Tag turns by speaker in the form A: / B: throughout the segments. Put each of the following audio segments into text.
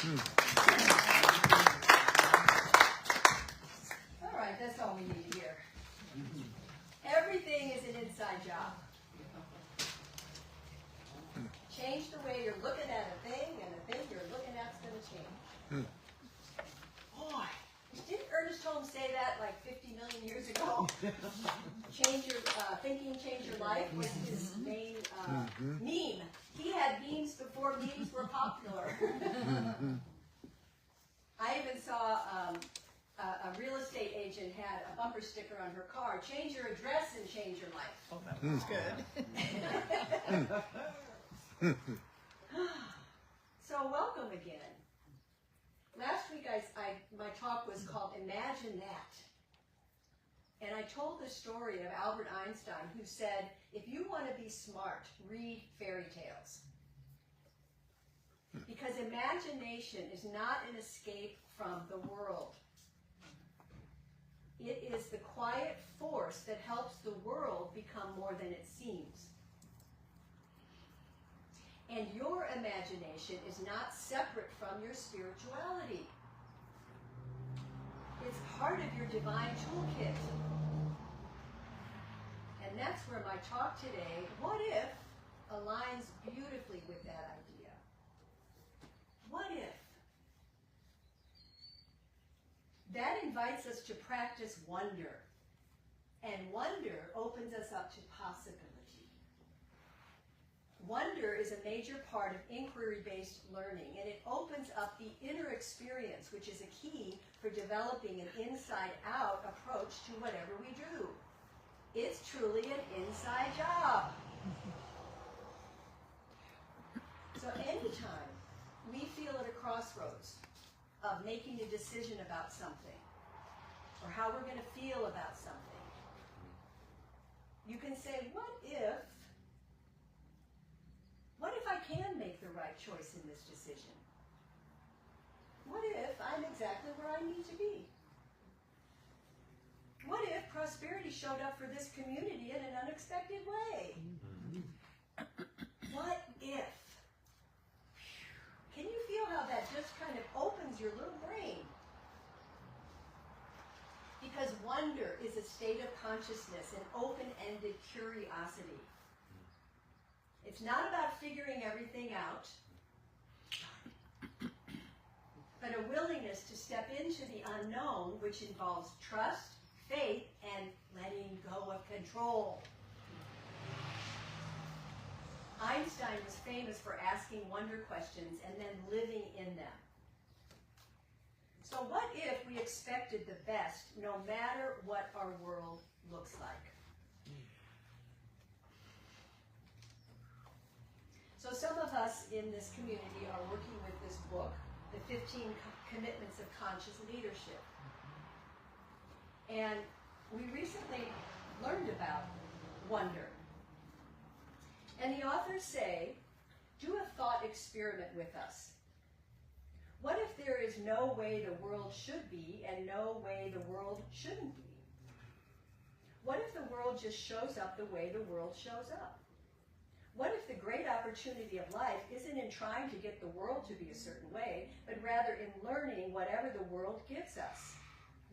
A: All right, that's all we need here. Everything is an inside job. Change the way you're looking at a thing, and the thing you're looking at is going to change. Boy, didn't Ernest Holmes say that like 50 million years ago? Change your thinking, change your life was his main meme. He had memes before memes were popular. I even saw a real estate agent had a bumper sticker on her car, change your address and change your life.
B: Oh, that was good.
A: So welcome again. Last week my talk was called Imagine That. And I told the story of Albert Einstein, who said, if you want to be smart, read fairy tales. Because imagination is not an escape from the world. It is the quiet force that helps the world become more than it seems. And your imagination is not separate from your spirituality. It's part of your divine toolkit. And that's where my talk today, what if, aligns beautifully with that idea. What if? That invites us to practice wonder. And wonder opens us up to possibility. Wonder is a major part of inquiry-based learning, and it opens up the inner experience, which is a key for developing an inside-out approach to whatever we do. It's truly an inside job. So anytime we feel at a crossroads of making a decision about something, or how we're going to feel about something, you can say, what if I can make the right choice in this decision? What if I'm exactly where I need to be? What if prosperity showed up for this community in an unexpected way? What if? Can you feel how that just kind of opens your little brain? Because wonder is a state of consciousness, an open-ended curiosity. It's not about figuring everything out, but a willingness to step into the unknown, which involves trust, faith, and letting go of control. Einstein was famous for asking wonder questions and then living in them. So what if we expected the best no matter what our world looks like? So some of us in this community are working with this book, The 15 Commitments of Conscious Leadership. And we recently learned about wonder. And the authors say, do a thought experiment with us. What if there is no way the world should be and no way the world shouldn't be? What if the world just shows up the way the world shows up? What if the great opportunity of life isn't in trying to get the world to be a certain way, but rather in learning whatever the world gives us?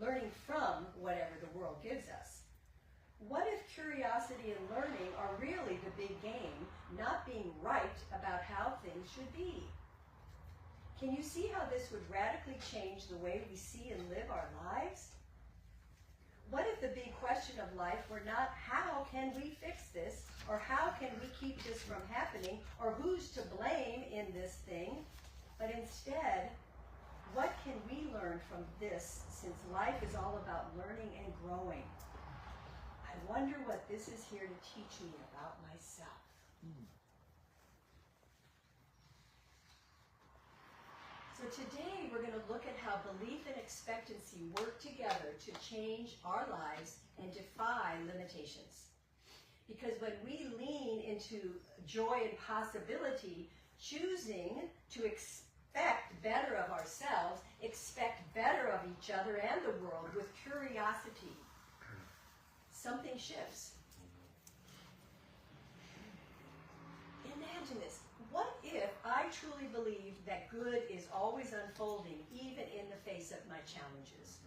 A: Learning from whatever the world gives us. What if curiosity and learning are really the big game, not being right about how things should be? Can you see how this would radically change the way we see and live our lives? What if the big question of life were not how can we fix this, or how can we keep this from happening, or who's to blame in this thing, but instead, what can we learn from this, since life is all about learning and growing? I wonder what this is here to teach me about myself. So today we're going to look at how belief and expectancy work together to change our lives and defy limitations. Because when we lean into joy and possibility, choosing to expect better of ourselves, expect better of each other and the world with curiosity, something shifts. Imagine this. What if I truly believe believe that good is always unfolding, even in the face of my challenges.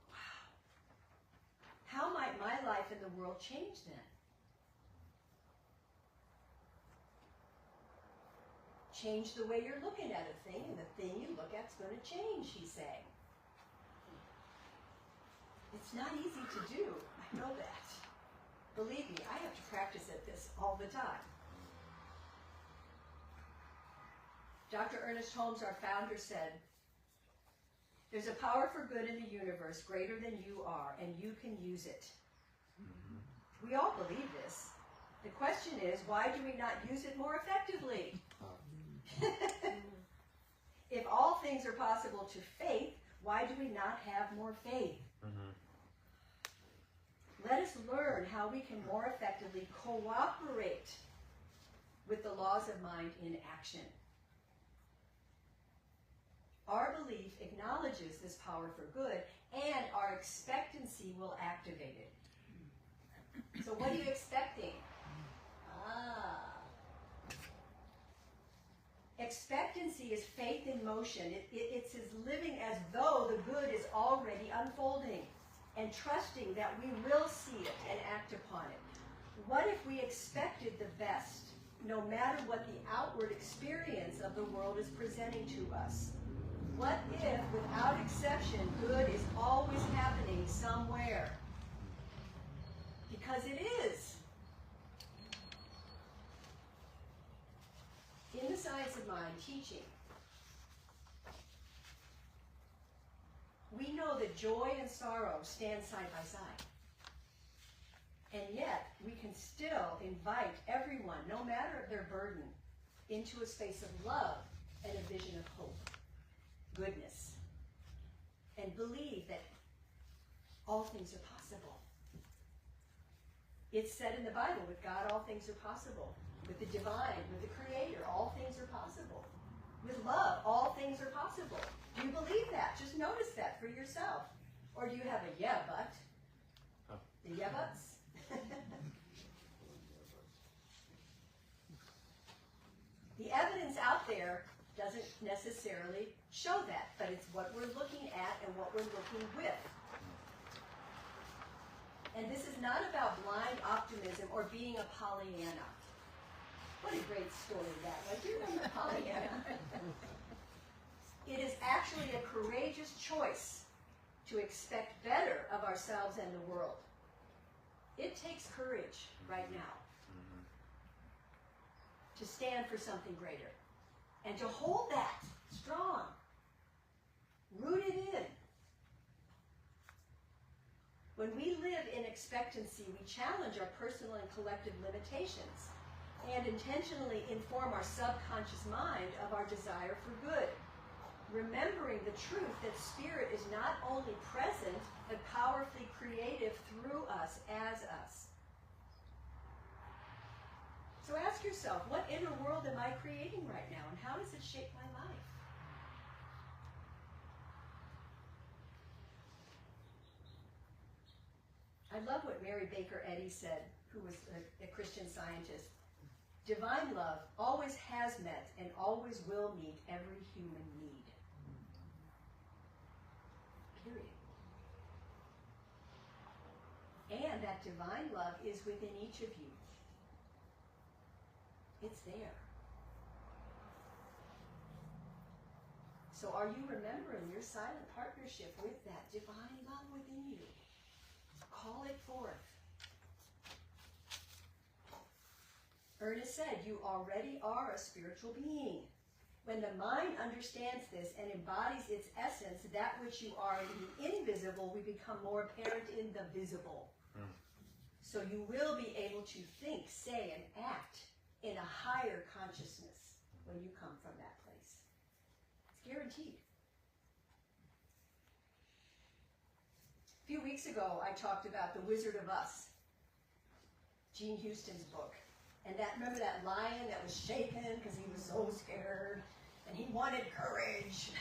A: Wow. How might my life and the world change then? Change the way you're looking at a thing, and the thing you look at is going to change, he's saying. It's not easy to do. I know that. Believe me, I have to practice at this all the time. Dr. Ernest Holmes, our founder, said, "There's a power for good in the universe greater than you are, and you can use it." We all believe this. The question is, why do we not use it more effectively? If all things are possible to faith, why do we not have more faith? Let us learn how we can more effectively cooperate with the laws of mind in action. Our belief acknowledges this power for good, and our expectancy will activate it. So what are you expecting? Expectancy is faith in motion. It's as living as though the good is already unfolding, and trusting that we will see it and act upon it. What if we expected the best, no matter what the outward experience of the world is presenting to us? What if, without exception, good is always happening somewhere? Because it is. In the science of mind teaching, we know that joy and sorrow stand side by side. And yet, we can still invite everyone, no matter their burden, into a space of love and a vision of hope, goodness, and believe that all things are possible. It's said in the Bible, with God all things are possible. With the divine, with the Creator, all things are possible. With love, all things are possible. Do you believe that? Just notice that for yourself. Or do you have a yeah, but? The yeah, buts? The evidence out there doesn't necessarily show that, but it's what we're looking at and what we're looking with. And this is not about blind optimism or being a Pollyanna. What a great story that was. Do you remember Pollyanna? It is actually a courageous choice to expect better of ourselves and the world. It takes courage right now to stand for something greater and to hold that strong, rooted in. When we live in expectancy, we challenge our personal and collective limitations and intentionally inform our subconscious mind of our desire for good, remembering the truth that Spirit is not only present, but powerfully creative through us, as us. So ask yourself, what inner world am I creating right now, and how does it shape my life? I love what Mary Baker Eddy said, who was a Christian scientist. Divine love always has met and always will meet every human need. Period. And that divine love is within each of you. It's there. So are you remembering your silent partnership with that divine love within you? Call it forth. Ernest said, you already are a spiritual being. When the mind understands this and embodies its essence, that which you are in the invisible will become more apparent in the visible. So you will be able to think, say, and act in a higher consciousness when you come from that place. It's guaranteed. A few weeks ago, I talked about The Wizard of Us, Gene Houston's book. And remember that lion that was shaken because he was so scared and he wanted courage.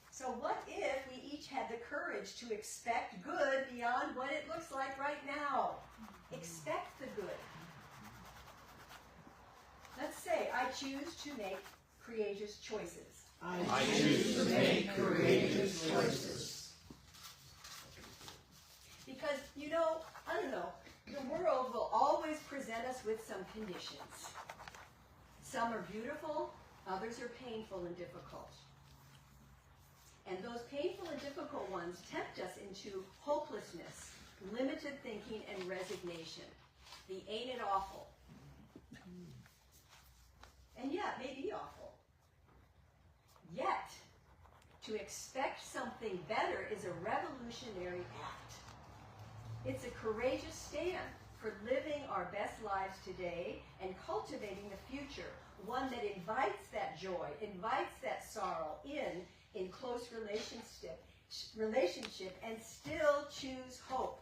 A: So what if we each had the courage to expect good beyond what it looks like right now? Expect the good. Let's say I choose to make courageous choices.
B: I choose to make courageous choices.
A: Because, you know, I don't know, the world will always present us with some conditions. Some are beautiful, others are painful and difficult. And those painful and difficult ones tempt us into hopelessness, limited thinking, and resignation. The ain't it awful? And yeah, it may be awful. Yet, to expect something better is a revolutionary act. It's a courageous stand for living our best lives today and cultivating the future, one that invites that joy, invites that sorrow in close relationship, and still choose hope.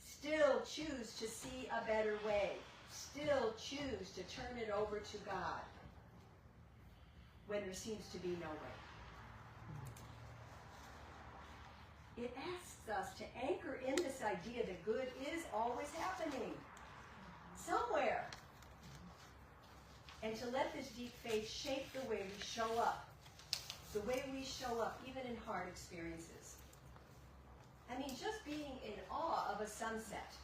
A: Still choose to see a better way. Still choose to turn it over to God when there seems to be no way. It asks us to anchor in this idea that good is always happening somewhere, and to let this deep faith shape the way we show up, even in hard experiences. I mean, just being in awe of a sunset.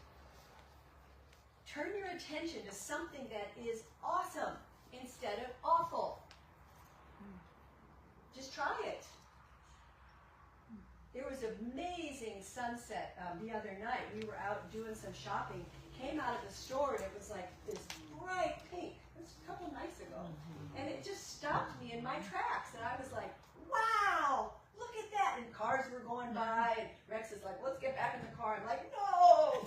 A: Turn your attention to something that is awesome instead of awful. Just try it. There was an amazing sunset the other night. We were out doing some shopping, came out of the store, and it was like this bright pink. It was a couple nights ago. And it just stopped me in my tracks. And I was like, wow, look at that. And cars were going by, and Rex is like, let's get back in the car. I'm like, no.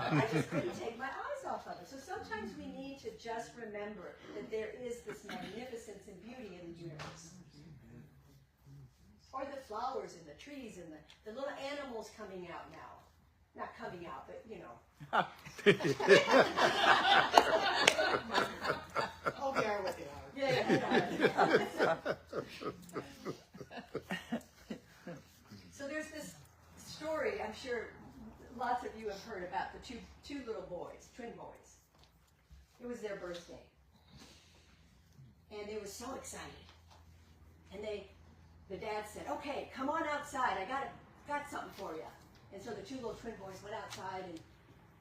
A: I just couldn't take my eyes off of it. So sometimes we need to just remember that there is this magnificence and beauty in the universe. Or the flowers and the trees and the little animals coming out now. Not coming out, but you know.
B: Oh, they are what they are.
A: Yeah. So there's this story, I'm sure lots of you have heard about the two little boys, twin boys. It was their birthday. And they were so excited. And the dad said, okay, come on outside. I got something for you. And so the two little twin boys went outside, and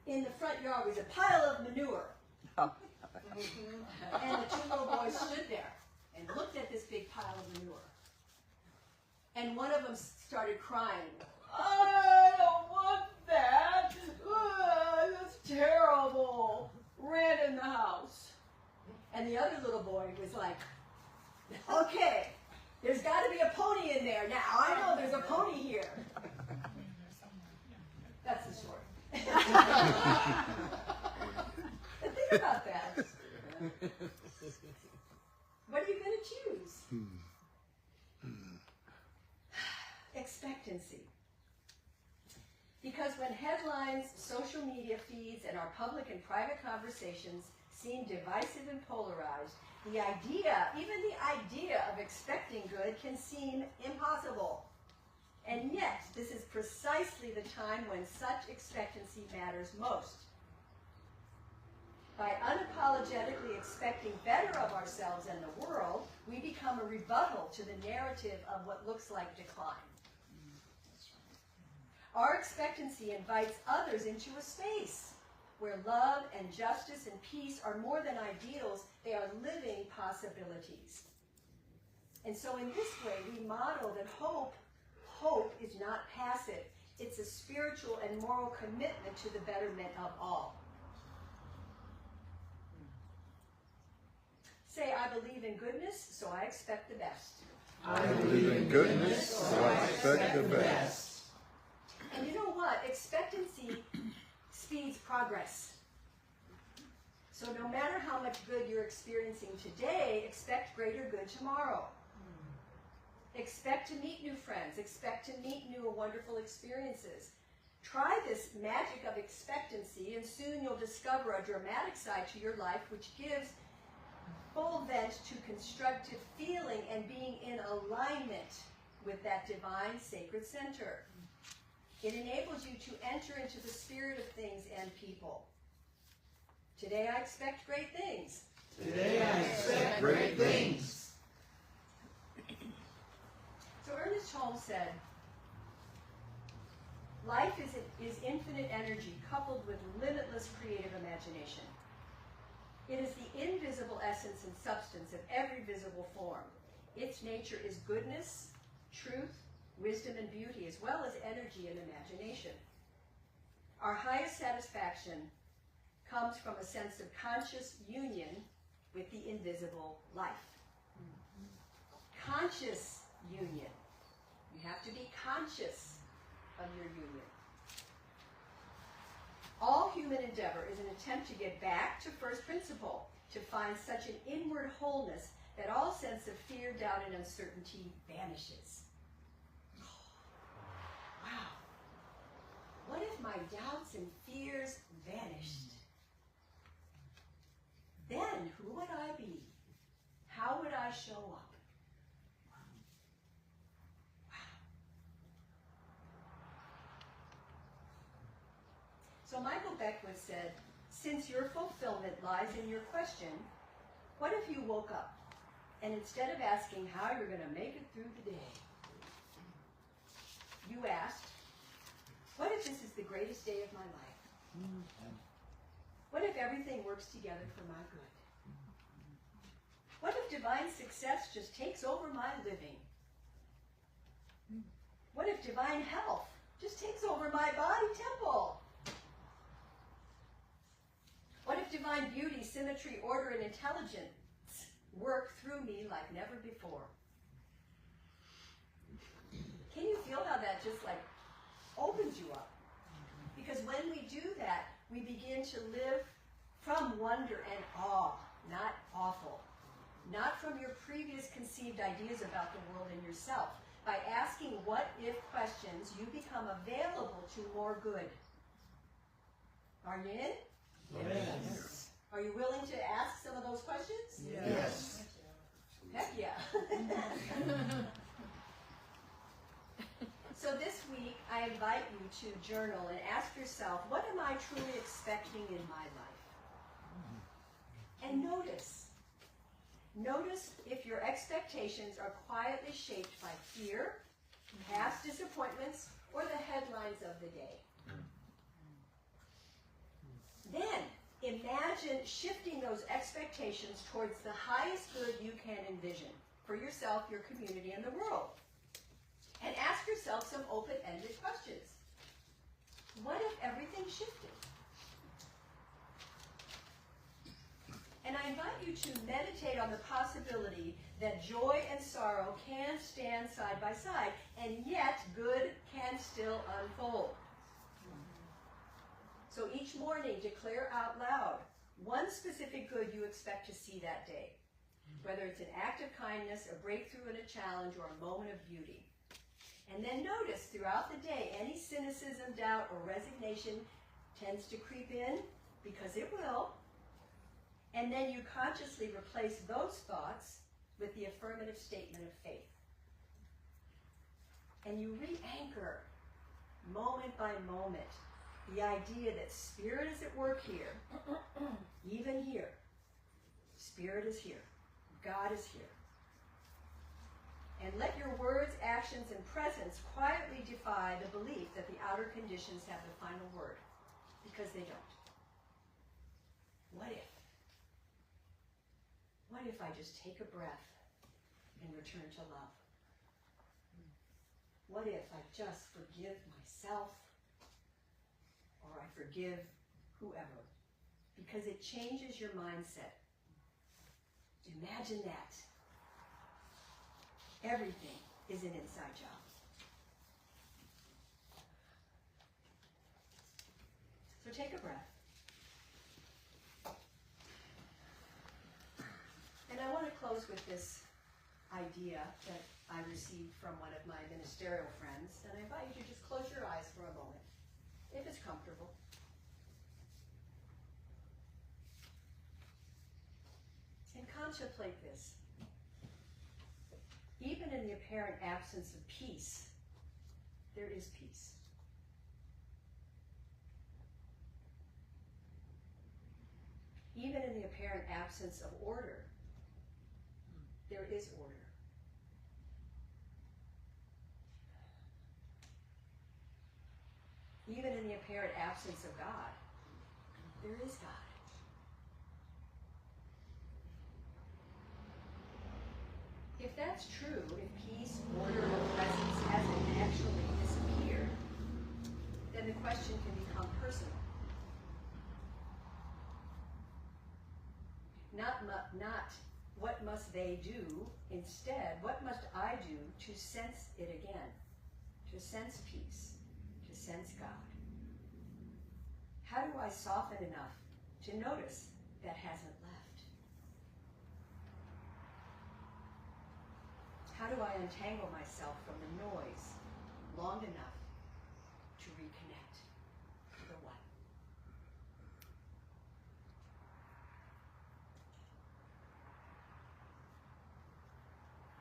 A: in the front yard was a pile of manure. And the two little boys stood there and looked at this big pile of manure. And one of them started crying. I don't want that. That's terrible. Ran in the house. And the other little boy was like, okay, there's got to be a pony in there now. I know there's a pony here. That's the story. But think about that. What are you going to choose? Expectancy. Because when headlines, social media feeds, and our public and private conversations seem divisive and polarized, the idea, even the idea of expecting good can seem impossible. And yet, this is precisely the time when such expectancy matters most. By unapologetically expecting better of ourselves and the world, we become a rebuttal to the narrative of what looks like decline. Our expectancy invites others into a space where love and justice and peace are more than ideals, they are living possibilities. And so in this way, we model that hope is not passive. It's a spiritual and moral commitment to the betterment of all. Say, I believe in goodness, so I expect the best.
C: I believe in goodness, so I expect the best.
A: And you know what? Expectancy speeds progress. So no matter how much good you're experiencing today, expect greater good tomorrow. Expect to meet new friends. Expect to meet new wonderful experiences. Try this magic of expectancy, and soon you'll discover a dramatic side to your life which gives full vent to constructive feeling and being in alignment with that divine sacred center. It enables you to enter into the spirit of things and people. Today I expect great things.
B: Today I expect great things.
A: So Ernest Holmes said, life is infinite energy coupled with limitless creative imagination. It is the invisible essence and substance of every visible form. Its nature is goodness, truth, wisdom, and beauty, as well as energy and imagination. Our highest satisfaction comes from a sense of conscious union with the invisible life. Conscious union. You have to be conscious of your union. All human endeavor is an attempt to get back to first principle, to find such an inward wholeness that all sense of fear, doubt, and uncertainty vanishes. Wow. What if my doubts and fears vanished? Then who would I be? How would I show up? So Michael Beckwith said, since your fulfillment lies in your question, what if you woke up and instead of asking how you're going to make it through the day, you asked, what if this is the greatest day of my life? What if everything works together for my good? What if divine success just takes over my living? What if divine health just takes over my body temple? What if divine beauty, symmetry, order, and intelligence work through me like never before? Can you feel how that just like opens you up? Because when we do that, we begin to live from wonder and awe, not awful. Not from your previous conceived ideas about the world and yourself. By asking what-if questions, you become available to more good. Are you in?
B: Yes.
A: Are you willing to ask some of those questions?
B: Yes.
A: Heck yeah. So this week, I invite you to journal and ask yourself, what am I truly expecting in my life? And notice if your expectations are quietly shaped by fear, past disappointments, or the headlines of the day. Then, imagine shifting those expectations towards the highest good you can envision for yourself, your community, and the world. And ask yourself some open-ended questions. What if everything shifted? And I invite you to meditate on the possibility that joy and sorrow can stand side by side, and yet good can still unfold. So each morning, declare out loud one specific good you expect to see that day, whether it's an act of kindness, a breakthrough in a challenge, or a moment of beauty. And then notice throughout the day, any cynicism, doubt, or resignation tends to creep in, because it will. And then you consciously replace those thoughts with the affirmative statement of faith. And you re-anchor, moment by moment, the idea that Spirit is at work here, even here. Spirit is here. God is here. And let your words, actions, and presence quietly defy the belief that the outer conditions have the final word, because they don't. What if? What if I just take a breath and return to love? What if I just forgive myself, or I forgive whoever? Because it changes your mindset. Imagine that. Everything is an inside job. So take a breath. And I want to close with this idea that I received from one of my ministerial friends. And I invite you to just close your eyes for a moment, if it's comfortable. And contemplate this. Even in the apparent absence of peace, there is peace. Even in the apparent absence of order, there is order. Even in the apparent absence of God, there is God. If that's true, if peace, order, or presence hasn't actually disappeared, then the question can become personal. Not what must they do, instead, what must I do to sense it again, to sense peace, to sense God? How do I soften enough to notice that hasn't left? How do I untangle myself from the noise long enough to reconnect to the one?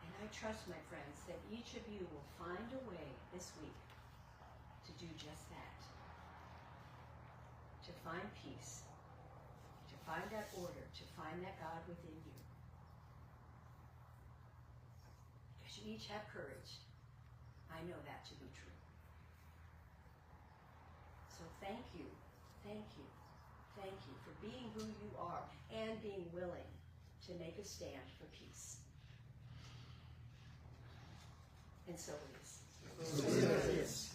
A: And I trust, my friends, that each of you will find a way this week to do just that. To find peace, to find that order, to find that God within you. Because you each have courage. I know that to be true. So thank you, thank you, thank you for being who you are and being willing to make a stand for peace. And so it is.
B: So it is.